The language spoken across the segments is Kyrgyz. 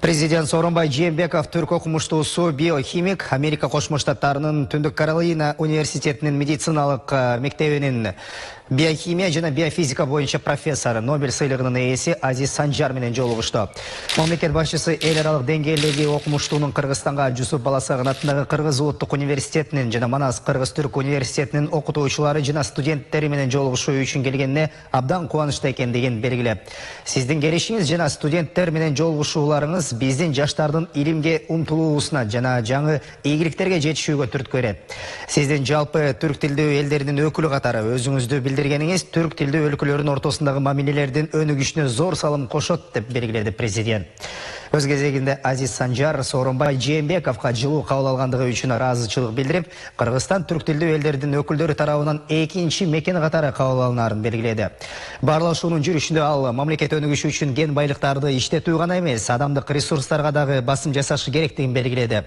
Президент Сооронбай Жээнбеков түрк окумуштуусу биохимик Америка Кошмо Штаттарынын Түндүк Каролина университетинин медициналык мектебинин биохимия жана биофизика боюнча профессору, Нобель сыйлыгынын ээси Азиз Санжар менен жолугушту. Мамлекет башчысы эл аралык деңгээлдеги окумуштуунун Кыргызстанга Жусуп Баласагын атындагы Кыргыз улуттук университетинин жана Манас Кыргыз-Түрк университетинин окутуучулары жана студенттери менен жолугушуу үчүн келгенине абдан кубанычта экендигин белгилеп, сиздин келишиңиз жана студенттер менен жолугушууларыңыз биздин жаштардын илимге умтулуусуна жана жаңы ийгиликтерге жетишүүгө түрткү берет. Сиздин жалпы түрк тилдүү элдердин өкүлү катары өзүңүздү билдиргениңиз түрк тилдүү өлкөлөрдүн ортосундагы мамилелердин өнүгүшүнө зор салым кошот деп белгиледи президент. Өз кезегинде Азиз Санжар Сооронбай Жээнбековго жылуу кабыл алгандыгы үчүн ыраазычылык билдирип, Кыргызстан түрк тилдүү элдердин өкүлдөрү тарабынан экинчи мекен катары кабыл алынаарын белгиледи. Баарлашуунун жүрүшүндө ал мамлекет өнүгүшү үчүн кен байлыктарды иштетүү гана эмес, адамдык ресурстарга дагы басым жасашы керектигин белгиледи.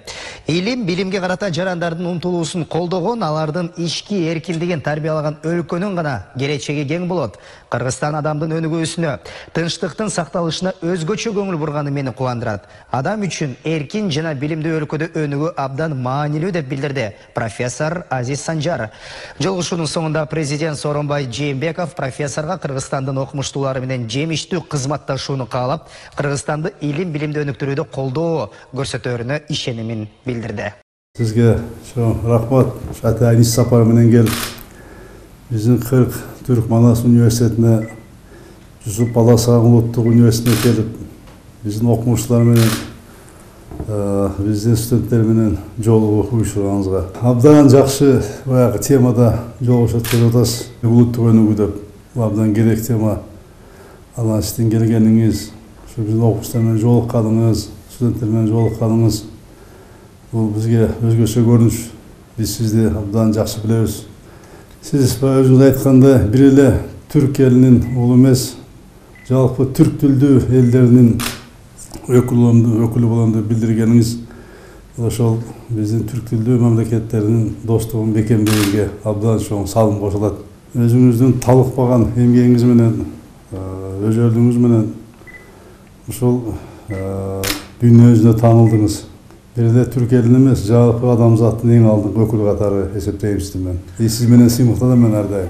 Илим, билимге карата жарандардын умтулуусун колдогон, алардын ички эркиндигин тарбиялаган өлкөнүн гана келечеги кең болот. Кыргызстан адамдын өнүгүүсүнө, тынчтыктын сакталышына өзгөчө көңүл бурганы мени кубандырат. Адам үчүн эркин жана билимдүү өлкөдө өнүгүү абдан маанилүү деп билдирди профессор Азиз Санжар. Жолугушуунун соңунда президент Сооронбай Жээнбеков профессорго Кыргызстандын окумуштуулары менен жемиштүү кызматташууну каалап, Кыргызстанды илим билимди өнүктүрүүдө колдоо көрсөтөөрүнө ишенимин билдирди. Сизге рахмат, атайын иш сапар менен келип, биздин Түрк Манас университетине, Жусуп Баласагын улуттук университетине келип, биздин окумуштуулар менен, биздин студенттер менен жолугуу уюштурганыңызга абдан жакшы баягы темада жолугушуп жатасыз. Улуттук өнүгүү деп, абдан керек тема. Анан сиздин келгениңиз, биздин окумуштар менен жолукканыңыз, студенттер менен жолукканыңыз, бул бизге өзгөчө көрүнүш. Биз сизди абдан жакшы билебиз. Сиз өзүңүз айткандай, бир эле түрк элинин уулу эмес, жалпы түрк тилдүү элдеринин өкүлү болом деп билдиргениңиз ошол биздин түрк тилдүү мамлекеттердин достугун бекемдегенге абдан чоң салым кошулат. Өзүңүздүн талыкпаган эмгегиңиз менен, өжөлдүгүңүз менен ушул дүйнө жүзүнө таанылдыңыз. Бир эле түрк элин эмес, жалпы адамзаттын эң алдыңкы өкүлү катары эсептейм сизди мен. Сиз менен сыймыктанам мен ар дайым.